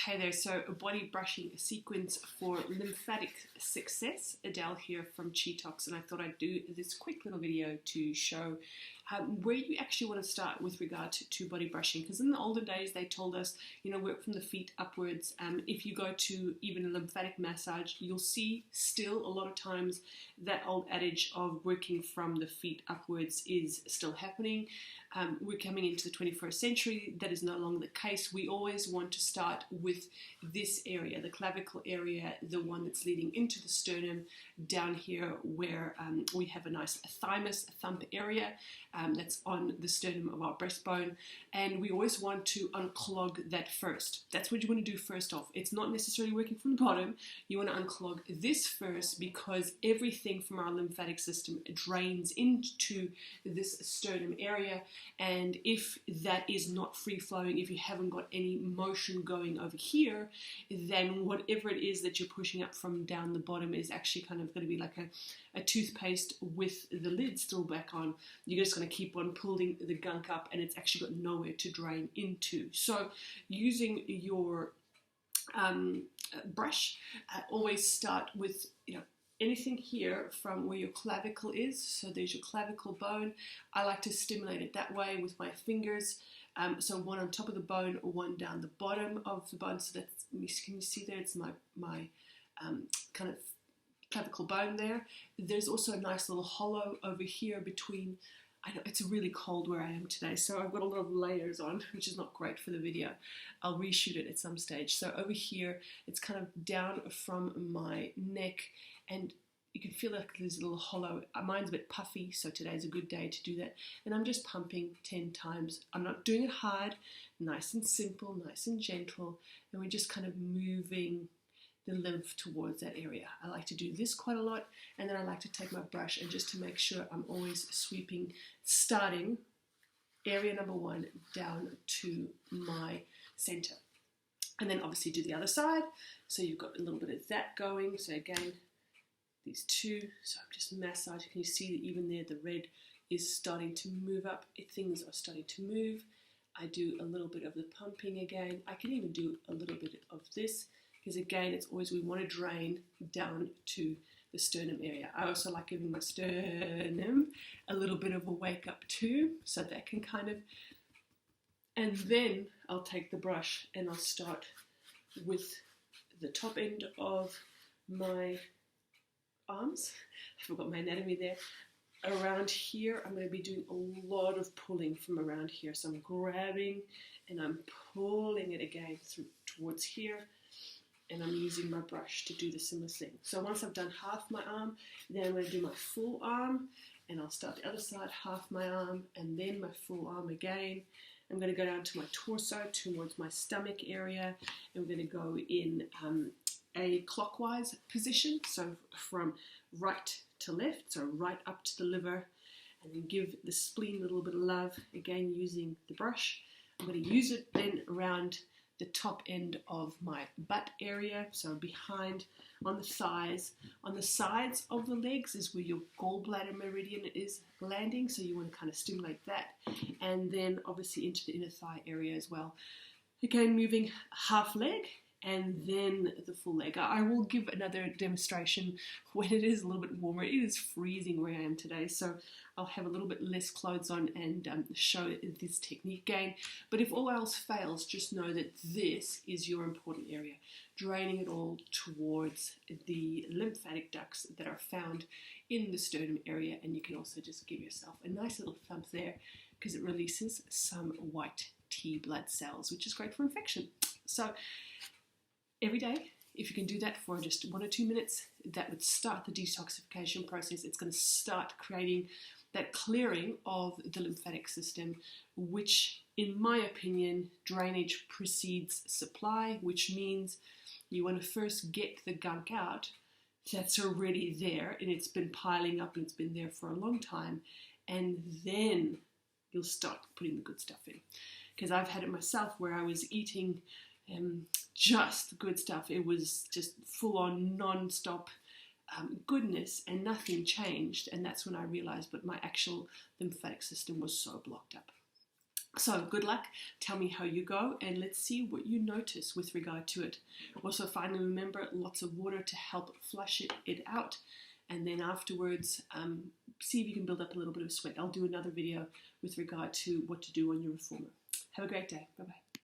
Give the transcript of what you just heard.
Hey there, so a body brushing sequence for lymphatic success. Adele here from Detox, and I thought I'd do this quick little video to show where you actually want to start with regard to body brushing. Because in the olden days, they told us, work from the feet upwards. If you go to even a lymphatic massage, you'll see still a lot of times that old adage of working from the feet upwards is still happening. We're coming into the 21st century. That is no longer the case. We always want to start with this area, the clavicle area, the one that's leading into the sternum, down here where we have a nice thymus, thumb area that's on the sternum of our breastbone. And we always want to unclog that first. That's what you want to do first off. It's not necessarily working from the bottom. You want to unclog this first because everything from our lymphatic system drains into this sternum area. And if that is not free flowing, if you haven't got any motion going over here, then whatever it is that you're pushing up from down the bottom is actually kind of going to be like a toothpaste with the lid still back on. You're just going to keep on pulling the gunk up and it's actually got nowhere to drain into. So using your brush, always start with, anything here from where your clavicle is. So there's your clavicle bone. I like to stimulate it that way with my fingers. So one on top of the bone, one down the bottom of the bone. So that's, can you see there? It's my kind of clavicle bone there. There's also a nice little hollow over here between. I know it's really cold where I am today, so I've got a lot of layers on, which is not great for the video. I'll reshoot it at some stage. So over here, it's kind of down from my neck, and you can feel like there's a little hollow. Mine's a bit puffy, so today's a good day to do that. And I'm just pumping 10 times. I'm not doing it hard, nice and simple, nice and gentle, and we're just kind of moving the lymph towards that area. I like to do this quite a lot, and then I like to take my brush and just to make sure I'm always sweeping, starting area number 1 down to my center. And then obviously do the other side. So you've got a little bit of that going. So again, these two. So I'm just massaging. Can you see that even there the red is starting to move up? Things are starting to move. I do a little bit of the pumping again. I can even do a little bit of this. Because again, it's always we want to drain down to the sternum area. I also like giving my sternum a little bit of a wake up too, so that can kind of, and then I'll take the brush and I'll start with the top end of my arms. I forgot my anatomy there. Around here, I'm going to be doing a lot of pulling from around here. So I'm grabbing and I'm pulling it again through towards here. And I'm using my brush to do the similar thing. So once I've done half my arm, then I'm going to do my full arm, and I'll start the other side, half my arm, and then my full arm again. I'm going to go down to my torso, towards my stomach area, and we're going to go in a clockwise position, so from right to left, so right up to the liver, and then give the spleen a little bit of love, again using the brush. I'm going to use it then around the top end of my butt area, so behind on the thighs. On the sides of the legs is where your gallbladder meridian is landing, so you want to kind of stimulate that, and then obviously into the inner thigh area as well. Again, moving half leg and then the full leg. I will give another demonstration when it is a little bit warmer. It is freezing where I am today, so I'll have a little bit less clothes on and show this technique again. But if all else fails, just know that this is your important area, draining it all towards the lymphatic ducts that are found in the sternum area. And you can also just give yourself a nice little thump there because it releases some white T blood cells, which is great for infection. So every day, if you can do that for just 1 or 2 minutes, that would start the detoxification process. It's going to start creating that clearing of the lymphatic system, which, in my opinion, drainage precedes supply, which means you want to first get the gunk out that's already there and it's been piling up and it's been there for a long time, and then you'll start putting the good stuff in. Because I've had it myself where I was eating just good stuff. It was just full on non-stop goodness and nothing changed, and that's when I realized but my actual lymphatic system was so blocked up. So good luck, tell me how you go, and let's see what you notice with regard to it. Also, finally, remember, lots of water to help flush it out, and then afterwards, see if you can build up a little bit of sweat. I'll do another video with regard to what to do on your reformer. Have a great day. Bye-bye.